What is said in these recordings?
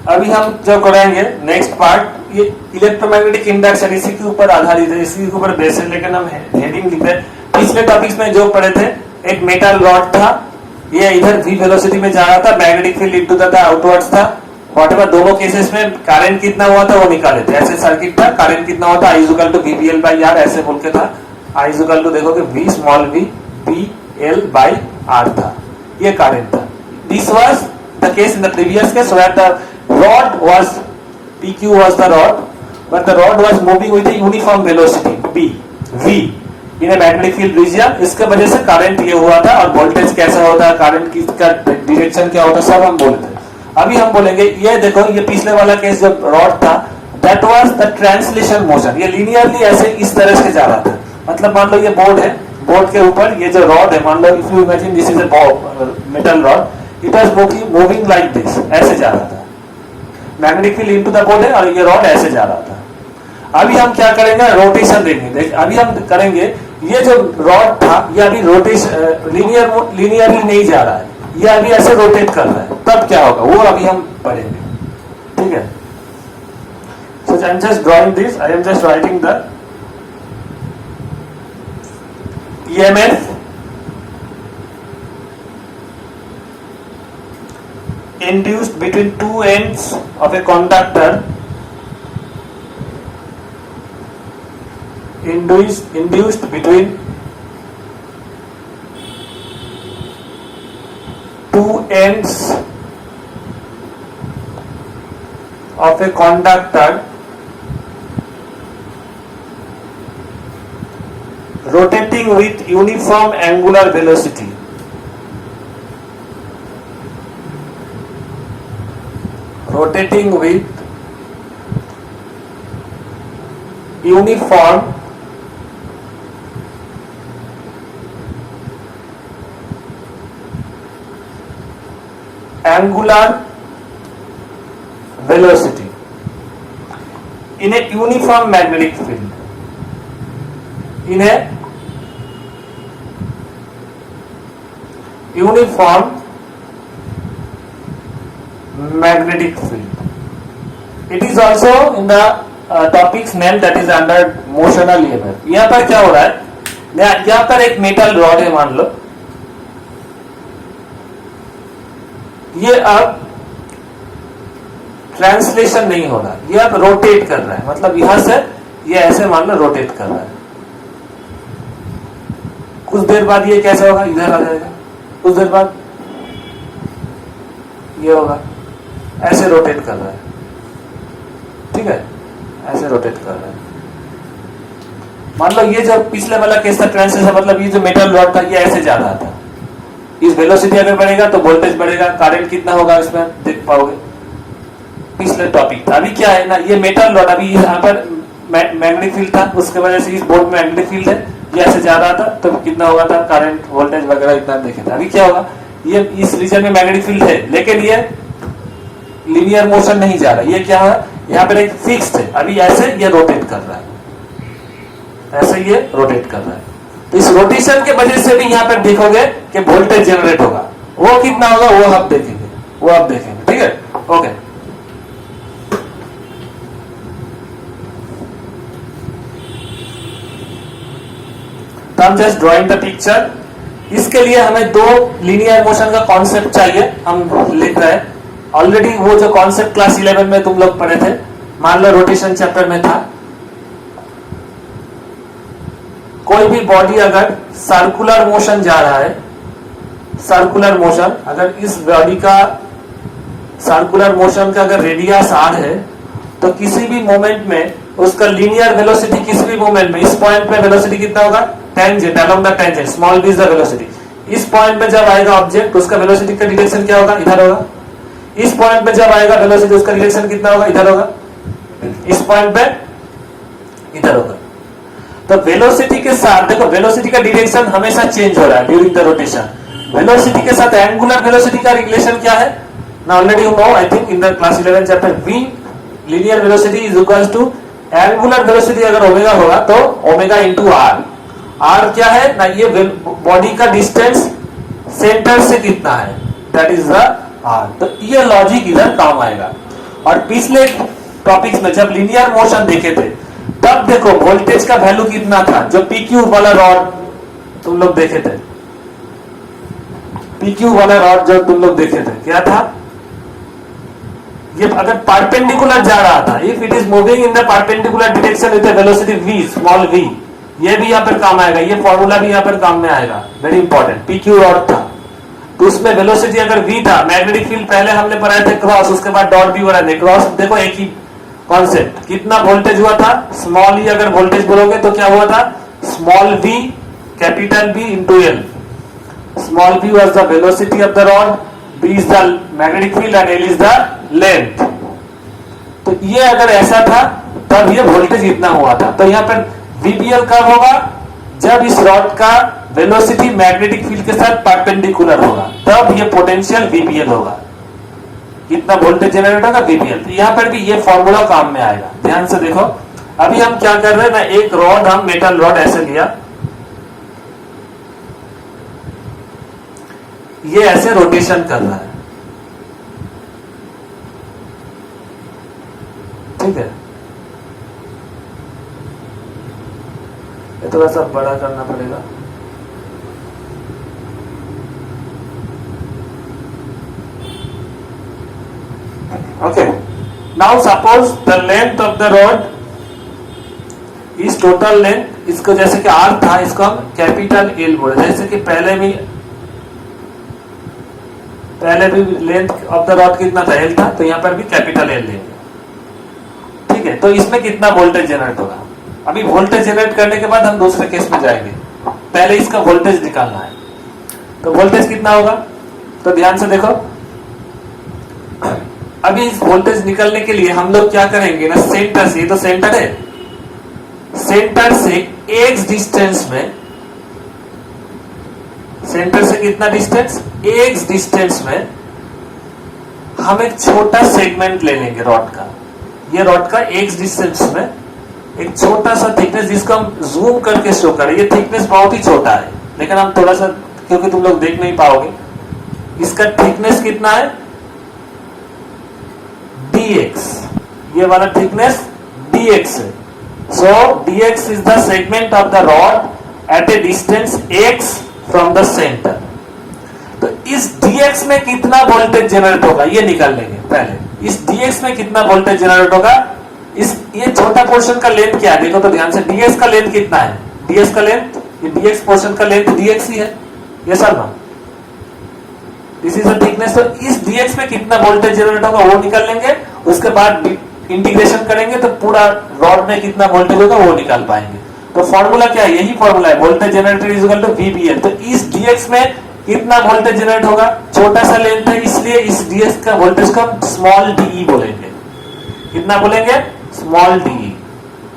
अभी हम जो करेंगे नेक्स्ट पार्ट, ये इलेक्ट्रोमैग्नेटिक इंडक्शन, इसी के ऊपर आधारित है, इसी के ऊपर बेस है, लेकिन हम हेडिंग लिख रहे हैं। पिछले टॉपिक्स में जो पढ़े थे, एक मेटल रॉड था, ये इधर v वेलोसिटी में जा रहा था, magnetic field into the outwards था, व्हाटएवर। दोनों केसेस में करंट कितना हुआ था वो निकाले थे। ऐसे सर्किट था, करंट कितना हुआ था, I equal to VBL by R ऐसे बोल के था। I इक्वल टू देखोगे V small v BL by R था, ये करंट था। This was the case in the previous case where द rod was PQ was the rod, but the rod was moving with a uniform velocity V in a magnetic field region। इसके वजह से current ये हुआ था, और voltage कैसा होता है, करंट का डायरेक्शन क्या होता है, सब हम बोले थे। अभी हम बोलेंगे, ये देखो, ये पिछले वाला केस जो रॉड था, that was the translation motion. ये लीनियरली ऐसे इस तरह से जा रहा था। मतलब मान लो ये बोर्ड है, बोर्ड के ऊपर ये जो रॉड है, मान लो if you imagine this is a metal rod, it was moving like this, ऐसे जा रहा था। Magnetic field into the board है और ये रॉड ऐसे जा रहा था। अभी हम क्या करेंगे, रोटेशन देंगे। अभी हम करेंगे, ये जो रॉड था ये अभी रोटेशन लीनियरली नहीं जा रहा है, ये अभी ऐसे रोटेट कर रहा है, तब क्या होगा वो अभी हम पढ़ेंगे, ठीक है। So I am just drawing this, I am just writing the EMF induced between two ends of a conductor, induced between two ends of a conductor rotating with uniform angular velocity, rotating with uniform angular velocity in a uniform magnetic field, in a uniform magnetic field. It is also in the topics name that is under motional EMF. यहाँ पर क्या हो रहा है, यहाँ पर एक metal rod है, मान लो ये अब ट्रांसलेशन नहीं हो रहा, ये अब रोटेट कर रहा है। मतलब यहां से ये ऐसे मान लो रोटेट कर रहा है। कुछ देर बाद ये कैसा होगा, इधर आ जाएगा, कुछ देर बाद ये होगा, ऐसे रोटेट कर रहा है, ठीक है, ऐसे रोटेट कर रहा है। मान लो ये जो पिछले वाला केस था ट्रांसलेशन, मतलब ये जो मेटल रॉड था ये ऐसे जा रहा था, इस वेलोसिटी अगर बढ़ेगा तो वोल्टेज बढ़ेगा, करंट कितना होगा इसमें देख पाओगे, पिछले टॉपिक था। अभी क्या है ना, ये मेटल रॉड अभी यहाँ पर मैग्नेटिक फील्ड था, उसके वजह से इस बोर्ड में मैग्नेटिक फील्ड है, ये ऐसे जा रहा था, तो कितना होगा था, करंट वोल्टेज वगैरह इतना देखे था। अभी क्या होगा, ये इस रीजन में मैग्नेटिक फील्ड है, लेकिन ये लीनियर मोशन नहीं जा रहा, ये क्या है, यहाँ पर एक फिक्स्ड है, अभी ऐसे ये रोटेट कर रहा है, ऐसे ये रोटेट कर रहा है। तो इस रोटेशन के वजह से भी यहाँ पर देखोगे कि वोल्टेज जनरेट होगा, वो कितना होगा वो आप देखेंगे, वो आप देखेंगे, ठीक है, ओके। तो हम जस्ट ड्राइंग द पिक्चर। इसके लिए हमें दो लीनियर मोशन का कॉन्सेप्ट चाहिए, हम लिख रहे हैं। ऑलरेडी वो जो कॉन्सेप्ट क्लास 11 में तुम लोग पढ़े थे, मान लो रोटेशन चैप्टर में था। कोई भी बॉडी अगर सर्कुलर मोशन जा रहा है, सर्कुलर मोशन, अगर इस बॉडी का सर्कुलर मोशन का अगर रेडियस r है, तो किसी भी मोमेंट में उसका लीनियर वेलोसिटी किसी भी मोमेंट में, इस पॉइंट पे वेलोसिटी कितना होगा, tangent, along the tangent, small b is the velocity. इस पॉइंट पे जब आएगा ऑब्जेक्ट, उसका वेलोसिटी का डायरेक्शन क्या होगा, इधर होगा। इस पॉइंट पे जब आएगा वेलोसिटी, उसका डायरेक्शन कितना होगा, इधर होगा। इस पॉइंट पे इधर होगा। तो वेलोसिटी के साथ देखो, वेलोसिटी का डायरेक्शन हमेशा चेंज हो रहा है ड्यूरिंग द रोटेशन। वेलोसिटी के साथ एंगुलर वेलोसिटी का रिलेशन क्या है ना, already you know, I think in the class 11 chapter v linear velocity is equals to angular velocity अगर ओमेगा होगा तो ओमेगा इनटू r। r क्या है ना, ये बॉडी का डिस्टेंस सेंटर से कितना है, दैट इज द r। तो ये लॉजिक इधर काम आएगा। और पिछले टॉपिक्स में जब लीनियर मोशन देखे थे तब देखो वोल्टेज का वैल्यू कितना था, जो पीक्यू वाला रॉड तुम लोग देखे थे, पीक्यू वाला रॉड जो तुम लोग देखे थे क्या था, ये अगर परपेंडिकुलर जा रहा था, if it is moving in the perpendicular direction with velocity v small v, ये भी यहां पर काम आएगा, ये फॉर्मूला भी यहां पर काम में आएगा, वेरी इंपॉर्टेंट। पीक्यू रॉड था तो उसमें वेलोसिटी अगर v था, मैग्नेटिक फील्ड पहले हमने पढ़ाए थे क्रॉस, उसके बाद डॉट भी बना दे क्रॉस, देखो एक ही कॉन्सेप्ट, कितना वोल्टेज हुआ था, स्मॉल ई अगर वोल्टेज बोलोगे तो क्या हुआ था, small v capital V into L, small v was the velocity of the rod, b is the magnetic field and l is the length। तो ये अगर ऐसा था तब ये वोल्टेज इतना हुआ था। तो यहाँ पर VBL कब होगा, जब इस रॉड का वेलोसिटी मैग्नेटिक फील्ड के साथ परपेंडिकुलर होगा, तब ये पोटेंशियल VBL होगा, इतना वोल्टेज जनरेट होगा VBL। तो यहाँ पर भी ये फॉर्मूला काम में आएगा, ध्यान से देखो। अभी हम क्या कर रहे हैं ना, एक रॉड, हम मेटल रॉड ऐसे लिया, ये ऐसे रोटेशन कर रहा है, ठीक है, ये थोड़ा सा बड़ा करना पड़ेगा। Okay, now suppose the length of the rod इस टोटल लेंथ, इसको जैसे कि आर था, इसको हम कैपिटल एल बोले, जैसे कि पहले भी लेंथ ऑफ द रॉड कितना था, एल था, तो यहां पर भी कैपिटल एल लेंगे, ठीक है। तो इसमें कितना वोल्टेज जनरेट होगा, अभी वोल्टेज जनरेट करने के बाद हम दूसरे केस में जाएंगे, पहले इसका वोल्टेज निकालना है। तो वोल्टेज कितना होगा, तो ध्यान से देखो, अभी इस वोल्टेज निकालने के लिए हम लोग क्या करेंगे ना, सेंटर से, ये तो सेंटर है, सेंटर से एक्स डिस्टेंस में, सेंटर से कितना डिस्टेंस, एक्स डिस्टेंस में हम एक छोटा सेगमेंट ले लेंगे रॉड का, ये रॉड का एक्स डिस्टेंस में एक छोटा सा थिकनेस, जिसको हम जूम करके शो करें, ये थिकनेस बहुत ही छोटा है, लेकिन हम थोड़ा सा, क्योंकि तुम लोग देख नहीं पाओगे, इसका थिकनेस कितना है, dx, ये वाला थिकनेस dx है। So dx is the segment of the rod at a distance x from the centre. तो इस dx में कितना वोल्टेज जनरेट होगा ये निकाल लेंगे पहले, इस dx में कितना वोल्टेज जनरेट होगा, इस ये छोटा पोर्शन का लेंथ क्या है, देखो तो ध्यान से, ds का लेंथ कितना है, ds का लेंथ, ये dx पोर्शन का लेंथ dx ही है, ये सर ना, दिस इज द थिकनेस। तो इस dx में कितना वोल्टेज जनरेट होगा वो निकाल लेंगे, उसके बाद इंटीग्रेशन करेंगे तो पूरा रॉड में कितना वोल्टेज होगा वो निकाल पाएंगे। तो फॉर्मूला क्या है, यही फॉर्मूला है, voltage generated is equal to VBL। तो इस dx में कितना वोल्टेज जनरेट होगा, छोटा सा लेंथ है, इसलिए इस dx का वोल्टेज को हम स्मॉल de बोलेंगे, कितना बोलेंगे, स्मॉल de,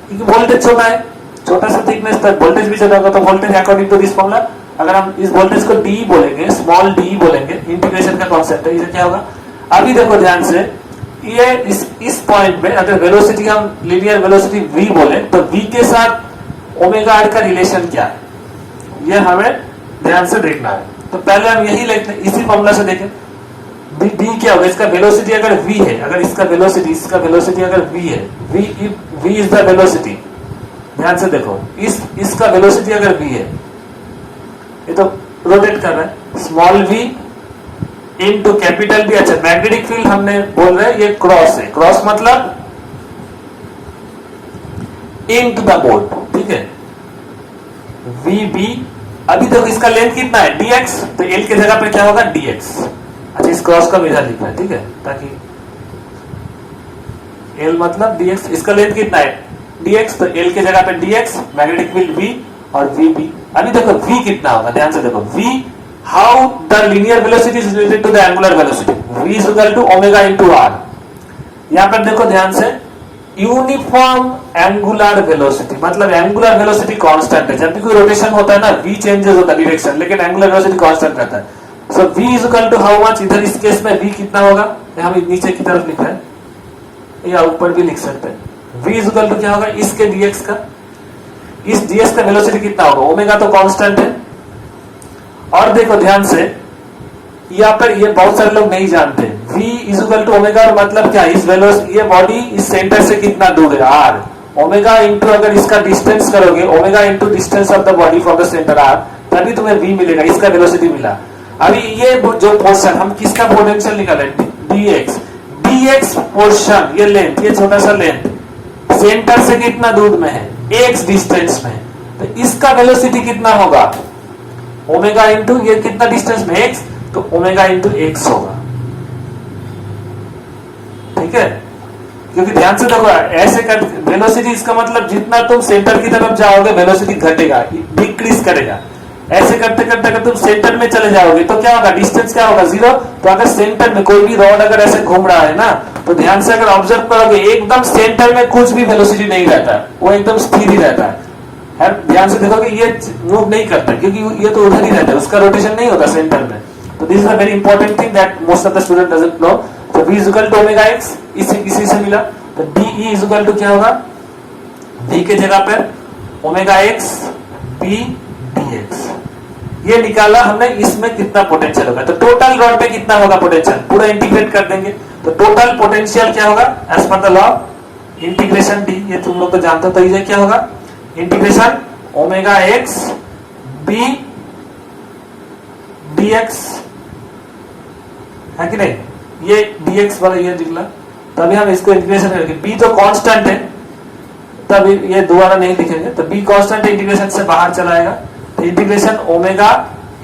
क्योंकि वोल्टेज छोटा है, छोटा सा थिकनेस पर वोल्टेज भी छोटा होगा, तो voltage according to this formula, अगर हम इस वोल्टेज को d बोलेंगे, स्मॉल d बोलेंगे, इंटीग्रेशन का कॉन्सेप्ट है, इसे क्या होगा। अभी देखो ध्यान से, ये इस पॉइंट में अगर वेलोसिटी हम लीनियर वेलोसिटी v बोले, तो v के साथ ओमेगा r का रिलेशन क्या है, ये हमें ध्यान से देखना है। तो पहले हम यही लेते हैं, इसी फॉर्मूला से देखें, v क्या होगा, इसका वेलोसिटी अगर v है, अगर इसका वेलोसिटी अगर v है, v इज द वेलोसिटी, ध्यान से देखो, इसका वेलोसिटी अगर v है, ये तो रोटेट कर रहा है, स्मॉल v इनटू कैपिटल भी। अच्छा, मैग्नेटिक फील्ड हमने बोल रहे हैं ये क्रॉस है, क्रॉस मतलब इनटू द बोर्ड, ठीक है, VB। अभी देखो इसका लेंथ कितना है dx, तो l की जगह पे क्या होगा dx। अच्छा, इस क्रॉस का इधर लिखना है, ठीक है, ताकि l मतलब dx, इसका लेंथ कितना है dx, तो l की जगह पे dx, मैग्नेटिक फील्ड v और VB। अभी देखो v कितना होगा, ध्यान से देखो, v how the linear velocity is related to the angular velocity, v is equal to omega into r। यहां पर देखो ध्यान से, यूनिफॉर्म एंगुलर वेलोसिटी मतलब एंगुलर वेलोसिटी कांस्टेंट है, जब भी कोई रोटेशन होता है ना v चेंजेस होता है डायरेक्शन, लेकिन एंगुलर वेलोसिटी कांस्टेंट रहता है। So v is equal to how much, इधर इस केस में v कितना होगा, हम नीचे की तरफ लिखा है या ऊपर भी लिख सकते हैं, v इज इक्वल टू क्या होगा, इसके dx का, इस dx का वेलोसिटी कितना होगा, ओमेगा तो कांस्टेंट है। और देखो ध्यान से, यहाँ पर ये बहुत सारे लोग नहीं जानते, v is equal to omega और मतलब क्या है, इस वेलोसिटी, ये बॉडी इस सेंटर से कितना दूर है r, ओमेगा इंटू अगर इसका डिस्टेंस करोगे, omega into distance of the body from the centre r, तभी तुम्हें v मिलेगा, इसका वेलोसिटी मिला। अभी ये जो पोर्शन हम किसका पोटेंशियल निकाले, dx, dx पोर्शन, ये लेंथ, ये छोटा सा लेंथ सेंटर से कितना दूर में है, x डिस्टेंस में, तो इसका वेलोसिटी कितना होगा, ओमेगा इंटू ये कितना डिस्टेंस में x, तो ओमेगा इंटू x होगा। ठीक है, क्योंकि ध्यान से देखो ऐसे कर, वेलोसिटी इसका मतलब जितना तुम सेंटर की तरफ जाओगे वेलोसिटी घटेगा, डिक्रीज करेगा। ऐसे करते करते अगर तुम सेंटर में चले जाओगे तो क्या होगा, डिस्टेंस क्या होगा, 0। तो अगर सेंटर में कोई भी रॉड अगर ऐसे घूम रहा है ना, तो ध्यान से अगर ऑब्जर्व करोगे एकदम सेंटर में कुछ भी वेलोसिटी नहीं रहता, वो एकदम स्थिर ही रहता है। ध्यान से देखोगे ये मूव नहीं करता, क्योंकि ये तो उधर ही रहता है, उसका रोटेशन नहीं होता सेंटर में। तो this is a very important thing that most of the student doesn't know. तो v is equal to omega x, इसी से मिला। तो de इज इक्वल टू क्या होगा, v के जगह पर ओमेगा x p dx, ये निकाला हमने। इसमें कितना पोटेंशियल होगा, तो टोटल रॉड में कितना होगा पोटेंशियल, पूरा इंटीग्रेट कर देंगे। तो टोटल पोटेंशियल क्या होगा, as per the law integration D, ये तुम लोग तो जानते हो, तो ये क्या होगा, integration omega x b dx, है कि नहीं, ये dx वाला ये निकला। तभी हम इसको इंटीग्रेशन करेंगे, b तो कांस्टेंट है, तब ये दोबारा नहीं लिखेंगे, तो b कांस्टेंट इंटीग्रेशन से बाहर चला आएगा। तो इंटीग्रेशन ओमेगा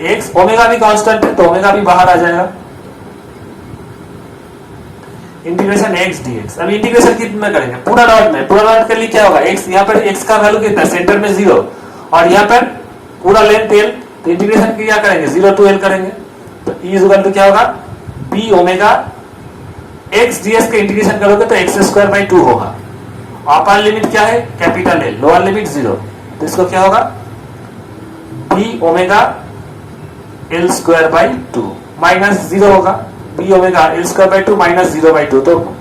x, ओमेगा भी कांस्टेंट है तो ओमेगा भी बाहर आ जाएगा, इंटीग्रेशन x dx। अब इंटीग्रेशन कितने में करेंगे, पूरा रॉड में। पूरा रॉड के लिए क्या होगा, x, यहाँ पर x का वैल्यू कितना, सेंटर में 0, और यहाँ पर पूरा लेंथ l, तो इंटीग्रेशन क्या करेंगे, 0 टू l करेंगे। तो e इज इक्वल टू क्या होगा, b ओमेगा x ds का इंटीग्रेशन करोगे तो x स्क्वायर बाई 2 होगा। अपर लिमिट क्या है, कैपिटल L, लोअर लिमिट 0, तो इसको क्या होगा, b omega l square by 2 minus 0 होगा, b omega l square by 2 minus 0 by 2, तो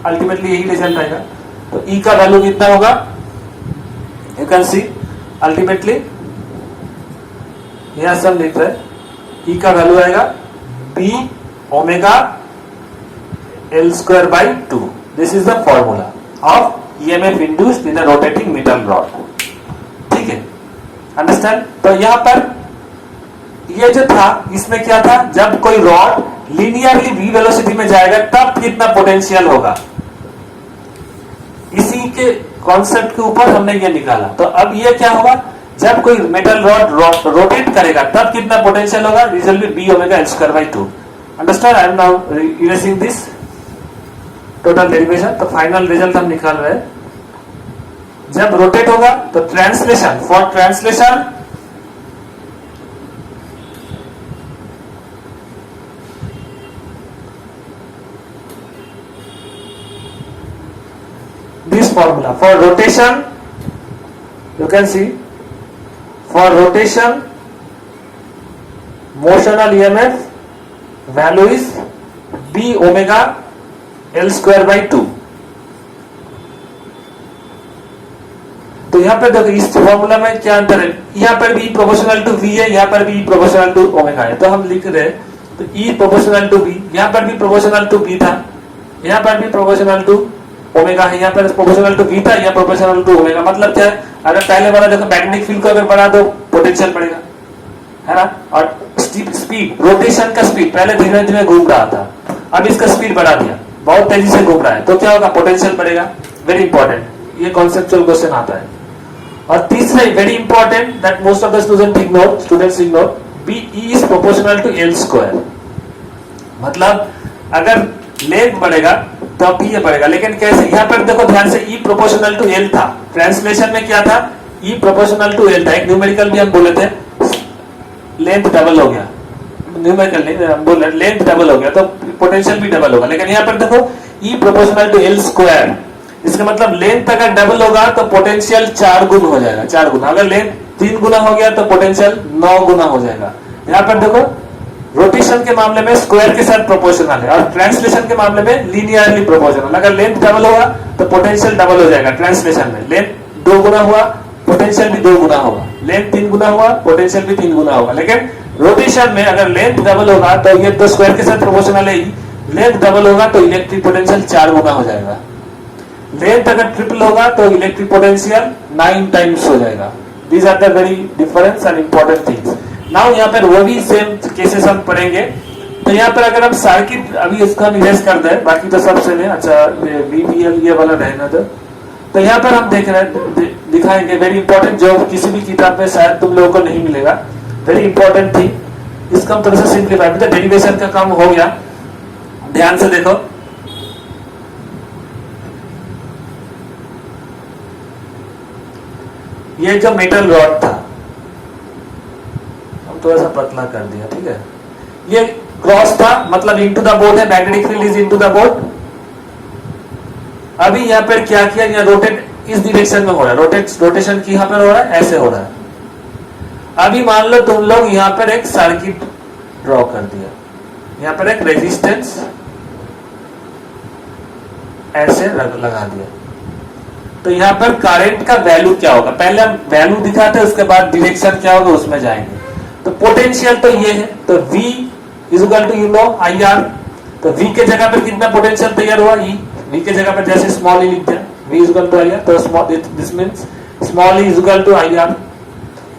अल्टीमेटली यही रिजल्ट आएगा। तो e का वैल्यू कितना होगा, यू कैन सी अल्टीमेटली यहां से हम लिख रहे हैं, e का वैल्यू आएगा b omega l square by 2। This is the formula of EMF induced in a rotating metal rod. ठीक है, अंडरस्टैंड। तो यहां पर ये जो था, इसमें क्या था, जब कोई रॉड लीनियरली v वेलोसिटी में जाएगा तब कितना पोटेंशियल होगा, इसी के कॉन्सेप्ट के ऊपर हमने ये निकाला। तो अब ये क्या होगा, जब कोई मेटल रॉड रोटेट करेगा तब कितना पोटेंशियल होगा, result B omega L square by 2। Understand, I am now erasing this total derivation. तो फाइनल रिजल्ट हम निकाल रहे हैं, जब रोटेट होगा तो translation, for translation this formula for rotation, you can see for rotation motional EMF value is b omega l square by 2। तो यहां पर देखो इस फॉर्मूला में क्या अंतर है, यहां पर b प्रोपोर्शनल टू v है, यहां पर b प्रोपोर्शनल टू ओमेगा है, तो हम लिख रहे हैं तो e प्रोपोर्शनल टू b, यहां पर भी प्रोपोर्शनल टू b था, यहां पर भी प्रोपोर्शनल टू ओमेगा है, यहाँ पर प्रोपोर्शनल टू v था, यहाँ प्रोपोर्शनल टू ओमेगा। मतलब क्या है, अगर पहले वाला देखो मैग्नेटिक फील्ड को अगर बढ़ा दो पोटेंशियल बढ़ेगा, है ना। और स्पीड, रोटेशन का स्पीड, पहले धीरे धीरे घूम रहा था, अब इसका स्पीड बढ़ा दिया, बहुत तेजी से घूम रहा है, तो क्या होगा, पोटेंशियल बढ़ेगा। वेरी इंपॉर्टेंट, ये कॉन्सेप्चुअल क्वेश्चन आता है। और तीसरा very important that most of the students ignore, B E is proportional to L square. मतलब अगर लेंथ बढ़ेगा तो अब ये बढ़ेगा, लेकिन कैसे, यहाँ पर देखो ध्यान से, ई प्रोपोर्शनल टू एल था, ट्रांसलेशन में क्या था, ई प्रोपोर्शनल टू एल था। एक न्यूमेरिकल भी हम बोले थे, लेंथ डबल हो गया, न्यूमेरिकल नहीं हम बोल रहे, लेंथ डबल हो गया तो पोटेंशियल भी डबल होगा। लेकिन यहाँ पर देखो ई प्रोपोर्शनल टू एल स्क्वायर, इसका मतलब लेंथ अगर डबल होगा तो पोटेंशियल 4 गुना हो जाएगा, 4 गुना। अगर लेंथ 3 गुना हो गया तो पोटेंशियल 9 गुना हो जाएगा। यहाँ पर देखो रोटेशन के मामले में स्क्वायर के साथ प्रोपोर्शनल है, और ट्रांसलेशन के मामले में लीनियरली प्रोपोर्शनल। अगर लेंथ डबल होगा तो पोटेंशियल डबल हो जाएगा ट्रांसलेशन में, लेंथ 2 गुना हुआ पोटेंशियल भी 2 गुना होगा, लेंथ 3 गुना हुआ पोटेंशियल भी 3 गुना होगा। लेकिन रोटेशन में अगर लेंथ डबल होगा तो ये तो स्क्वायर के साथ प्रोपोर्शनल है ही, लेंथ डबल होगा तो इलेक्ट्रिक पोटेंशियल 4 गुना हो जाएगा। लेंथ अगर ट्रिपल होगा तो इलेक्ट्रिक पोटेंशियल 9 टाइम्स हो जाएगा। These are the very difference and important things. Now यहाँ पर वो भी सेम केसेस हम पढ़ेंगे। तो यहाँ पर अगर हम सर्किट अभी इसको हम इरेज कर दें, बाकी तो सब सेम है। अच्छा बीबीएल ये वाला रहना तो यहाँ पर हम देख रहे दिखाएंगे वेरी इंपॉर्टेंट, जो किसी भी किताब में शायद तुम लोगों को नहीं मिलेगा, वेरी इंपॉर्टेंट थी। इसका हम थोड़ा सा सिंप्लीफाई, डेरिवेशन का काम हो गया, ध्यान से देखो। ये जो मेटल रॉड था हम थोड़ा सा पतला कर दिया, ठीक है। ये क्रॉस था, मतलब इनटू द बोर्ड है, magnetic field is into the board. अभी यहाँ पर क्या किया, यहाँ रोटेट इस डायरेक्शन में हो रहा है, रोटेशन की यहाँ पर हो रहा है, ऐसे हो रहा है। अभी मान लो तुम लोग यहाँ पर एक सर्किट ड्रॉ कर दिया, यहाँ पर एक रेजिस्टेंस ऐसे लगा दिया, तो यहाँ पर करंट का वैल्यू क्या होगा, पहले हम वैल्यू दिखाते हैं, उसके बाद डायरेक्शन क्या होगा उसमें जाएंगे। तो पोटेंशियल तो ये है, तो V is equal to you know IR। तो V के जगह पर कितना पोटेंशियल तैयार हुआ, E। V के जगह पर जैसे स्मॉल e लिख दिया, V is equal to IR, तो small this means small e is equal to IR।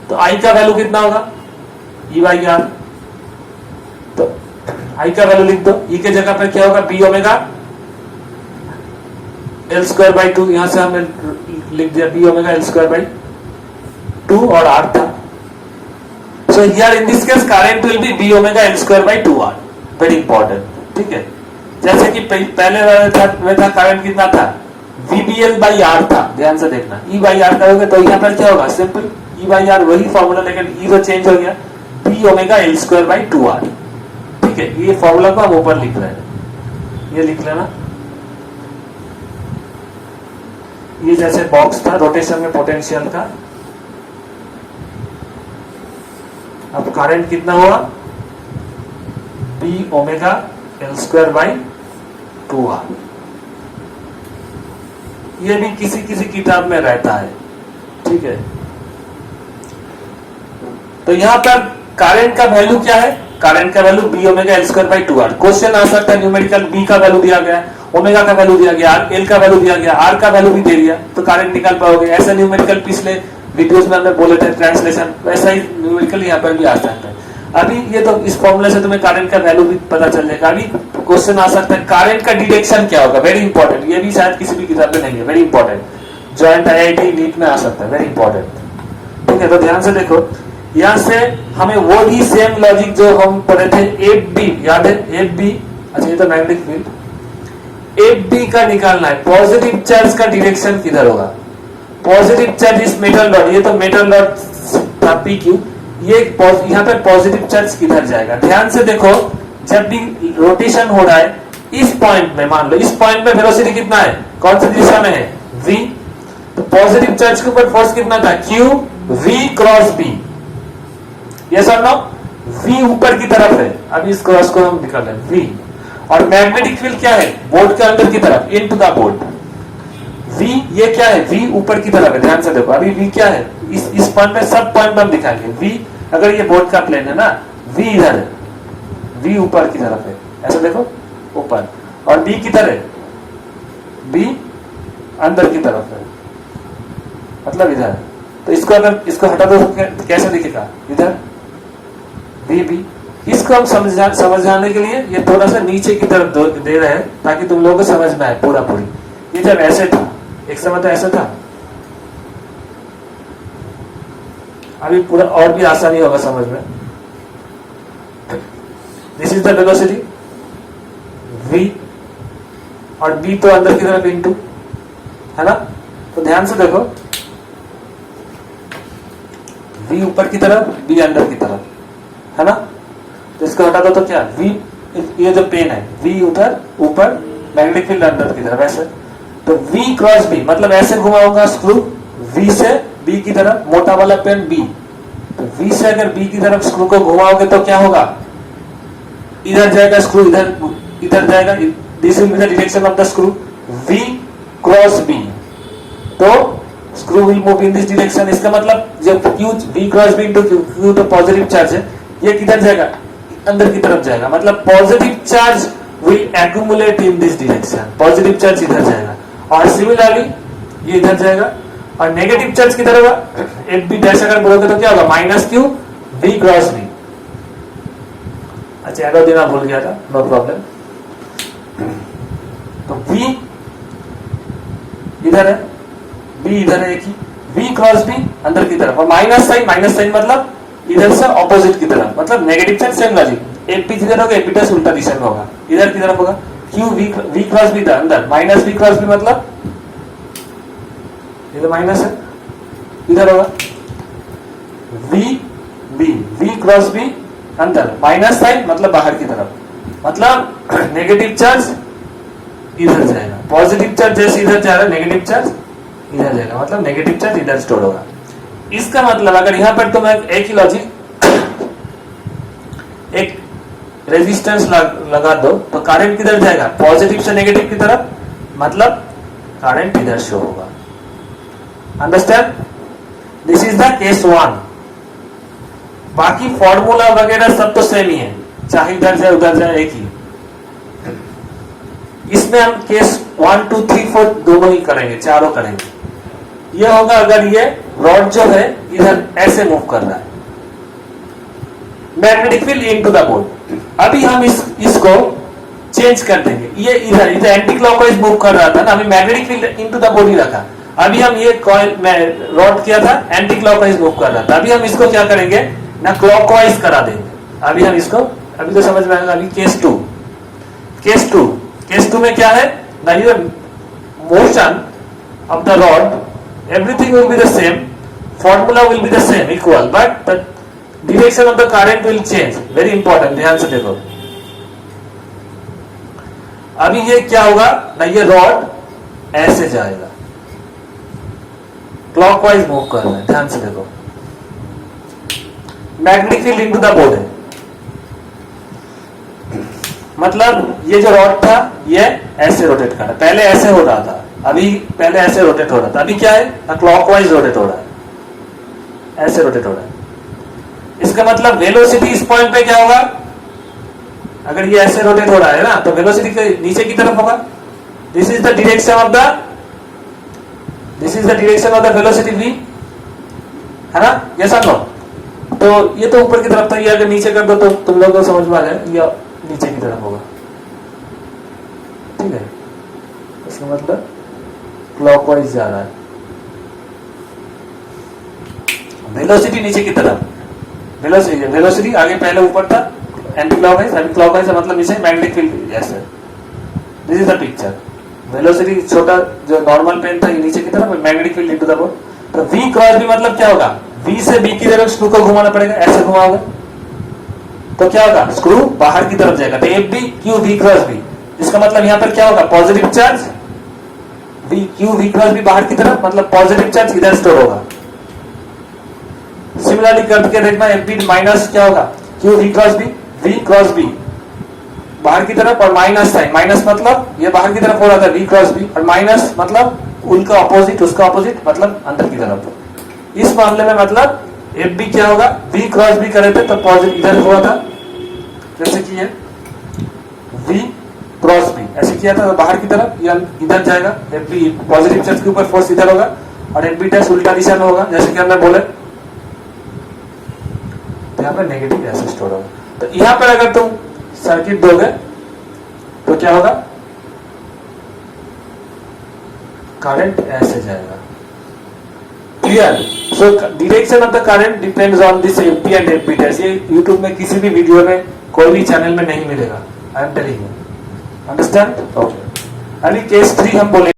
तो I का वैल्यू कितना होगा, E/R। तो I का वैल्यू लिख दो, E के जगह पर क्या होगा, B ओमेगा L²/2। यहां से हमने लिख दिया B ओमेगा L²/2 और R था। So here in this case current will be B omega L²/2R, very important, ठीक है। जैसे कि पहले में था करंट कितना था, VBL/R था, ध्यान से देखना। E/R करोगे तो यहाँ पर क्या होगा, सिंपल E/R वही फॉर्मूला, लेकिन E तो चेंज हो गया, B ओमेगा L²/2R, ठीक है। ये फॉर्मूला को हम ऊपर लिख रहे हैं, ये लिख लेना। ये जैसे बॉक्स था रोटेशन में पोटेंशियल का, अब करंट कितना हुआ, B ओमेगा L²/2R। ये भी किसी किसी किताब में रहता है, ठीक है। तो यहां पर करंट का वैल्यू क्या है, करंट का value B omega L²/2R। Question आ सकता है न्यूमेरिकल, B का वैल्यू दिया गया, ओमेगा का वैल्यू दिया गया, L का वैल्यू दिया गया, R का वैल्यू भी दे दिया, तो करंट निकाल पाओगे। ऐसा न्यूमेरिकल पिछले वीडियोस में हमने बोले थे ट्रांसलेशन, वैसा ही न्यूमेरिकल यहाँ पर भी आ सकता है। अभी ये तो इस फॉर्मूले से तुम्हें करंट का वैल्यू भी पता चल जाएगा। अभी क्वेश्चन आ सकता है करंट का डायरेक्शन क्या होगा, वेरी इंपॉर्टेंट। ये भी शायद किसी भी किताब में नहीं है, very important, joint IIT NEET में आ सकता है, वेरी इंपॉर्टेंट, ठीक है। तो ध्यान से देखो, यहां से हमें वो ही सेम लॉजिक जो हम पढ़े थे, FB याद है, FB, अच्छा ये तो मैग्नेटिक फील्ड, FB का निकालना है। पॉजिटिव चार्ज का डायरेक्शन किधर होगा, पॉजिटिव चार्ज इस मेटल रॉड, ये तो मेटल रॉड था PQ, ये यहाँ पर पॉजिटिव चार्ज किधर जाएगा। ध्यान से देखो, जब भी रोटेशन हो रहा है इस पॉइंट में, मान लो इस पॉइंट में वेलोसिटी कितना है, कौन सी दिशा में है, V। तो पॉजिटिव चार्ज के ऊपर फोर्स कितना था, Q V cross B, yes और नो। V ऊपर की तरफ है, अभी इस क्रॉस को हम निकाल रहे हैं V। और मैग्नेटिक फील्ड क्या है, बोर्ड के अंदर की तरफ, इनटू द बोर्ड। V ये क्या है, V ऊपर की तरफ है, ध्यान से देखो। अभी V क्या है, इस पॉइंट में सब पॉइंट हम दिखाएंगे। V अगर ये बोर्ड का प्लेन है ना, V इधर है, V ऊपर की तरफ है, ऐसा देखो ऊपर, और B किधर है, B अंदर की तरफ है, मतलब इधर है। तो इसको अगर इसको हटा दो तो कैसे दिखेगा, इधर VB। इसको हम समझाने के लिए ये थोड़ा सा नीचे की तरफ दे रहे हैं, ताकि तुम लोगों को समझ में आए पूरा पूरी। ये जब ऐसे था, एक समय तो ऐसा था, अभी पूरा और भी आसानी होगा समझ में। This is the velocity V, और B तो अंदर की तरफ इनटू, है ना। तो ध्यान से देखो, V ऊपर की तरफ, B अंदर की तरफ, है ना। तो इसको हटा दो तो क्या, V ये जो पेन है, V उधर ऊपर, मैग्नेटिक फील्ड अंदर की तरफ, ऐसे। तो V क्रॉस B, मतलब ऐसे घुमाऊंगा स्क्रू, V से B की तरफ, मोटा वाला पेन B। तो V से अगर B की तरफ स्क्रू को घुमाओगे तो क्या होगा, इधर जाएगा स्क्रू, इधर जाएगा, this will be the direction of the screw, V cross B। तो screw will move in this direction. इसका मतलब जब Q V cross B into Q तो पॉजिटिव चार्ज है, ये किधर जाएगा, अंदर की तरफ जाएगा, मतलब positive charge will accumulate in this direction, positive charge इधर जाएगा, और सिमिलरली ये इधर जाएगा, और नेगेटिव चार्ज किधर होगा, एफ बी डैश अगर बोलोगे तो क्या होगा, minus Q V cross B. अच्छा एरो देना भूल गया था, नो प्रॉब्लम। तो V इधर है, B इधर है, एक ही V क्रॉस B अंदर की तरफ, और माइनस साइन मतलब इधर से ऑपोजिट की तरफ, मतलब negative sign same logic, F P जिधर होगा एफ पी उल्टा दिशा में होगा, इधर की तरफ होगा, Q V क्रॉस B था अंदर, माइनस V क्रॉस B मतलब ये तो माइनस है, इधर होगा V क्रॉस B अंदर, माइनस साइन मतलब बाहर की तरफ, मतलब नेगेटिव चार्ज इधर जाएगा, पॉजिटिव चार्ज जैसे इधर जा रहा है, नेगेटिव चार्ज इधर जाएगा, मतलब नेगेटिव चार्ज इधर स्टोर होगा। इसका मतलब अगर यहां पर तुम एक ही लॉजिक, एक रेजिस्टेंस लगा दो तो करंट किधर जाएगा, पॉजिटिव से नेगेटिव की तरफ, मतलब करंट इधर शो होगा। Understand, this is the case 1। बाकी फॉर्मूला वगैरह सब तो सेम ही है, चाहे इधर जाए उधर जाए एक ही। इसमें हम केस 1 2 3 4 दोनों ही करेंगे, चारों करेंगे। यह होगा अगर ये रॉड जो है इधर ऐसे मूव कर रहा है, magnetic field into the board. अभी हम इसको चेंज कर देंगे, ये इधर एंटी क्लॉकवाइज मूव कर रहा था ना, अभी magnetic field into the board ही रखा। अभी हम ये कॉइल में रॉड किया था एंटी क्लॉकवाइज मूव कर रहा था, अभी हम इसको क्या करेंगे ना, क्लॉकवाइज करा देंगे। अभी हम इसको, अभी तो समझ में आएगा। अभी केस 2 में क्या है, motion of the rod, everything will be the same, formula will be the same, equal, but the direction of the current will change, very important, ध्यान से देखो। अभी ये क्या होगा ना, ये रॉड ऐसे जाएगा, क्लॉकवाइज मूव कर रहा है, ध्यान से देखो, magnetic field into the board है, मतलब ये जो रॉड था ये ऐसे रोटेट कर रहा है, पहले ऐसे हो रहा था, अभी पहले ऐसे रोटेट हो रहा था, अभी क्या है क्लॉकवाइज रोटेट हो रहा है, ऐसे रोटेट हो रहा है। इसका मतलब वेलोसिटी इस पॉइंट पे क्या होगा, अगर ये ऐसे रोटेट हो रहा है ना, तो वेलोसिटी नीचे की तरफ होगा। This is the direction of the velocity v, है ना, ये समझ लो। तो ये तो ऊपर की तरफ था, ये अगर नीचे कर दो तो तुम लोगों को समझ में आ जाए, ये नीचे की तरफ होगा, ठीक है। इसका मतलब क्लॉकवाइज जा रहा है, वेलोसिटी नीचे की तरफ, वेलोसिटी आगे पहले ऊपर था एंटी क्लॉकवाइज, अभी क्लॉकवाइज मतलब नीचे, मैग्नेटिक फील्ड ऐसे। This is the picture, velocity छोटा जो नॉर्मल पेन था ये नीचे की तरफ, magnetic field into the board. तो V क्रॉस B मतलब क्या होगा, V से B की तरफ स्क्रू को घुमाना पड़ेगा, ऐसे घुमाओगे तो क्या होगा, स्क्रू बाहर की तरफ जाएगा, तो FB Q V cross B। इसका मतलब यहां पर क्या होगा, positive charge Q V cross B बाहर की तरफ, मतलब पॉजिटिव चार्ज इधर स्टोर होगा। सिमिलरली करके देखना, FB माइनस क्या होगा, Q V क्रॉस B बाहर की तरफ, और माइनस साइन, माइनस मतलब ये बाहर की तरफ हो रहा था V क्रॉस B, और माइनस मतलब उनका ऑपोजिट, उसका ऑपोजिट मतलब अंदर की तरफ। इस मामले में मतलब FB क्या होगा, V क्रॉस B करे थे तो पॉजिटिव इधर हुआ था, जैसे कि ये V क्रॉस B ऐसे किया था, तो बाहर की तरफ या इधर जाएगा, FB पॉजिटिव चार्ज के ऊपर फोर्स इधर होगा, और FB डैश उल्टा दिशा में होगा, जैसे कि हमने बोले, तो यहाँ पर नेगेटिव ऐसे स्टोर होगा। तो यहाँ पर अगर तुम सर्किट दोगे तो क्या होगा, करंट ऐसे जाएगा, clear. So direction of the current depends on this MP and MP dash. ये यूट्यूब में किसी भी वीडियो में, कोई भी चैनल में नहीं मिलेगा, I am telling you, understand. Okay, अभी केस 3 हम बोले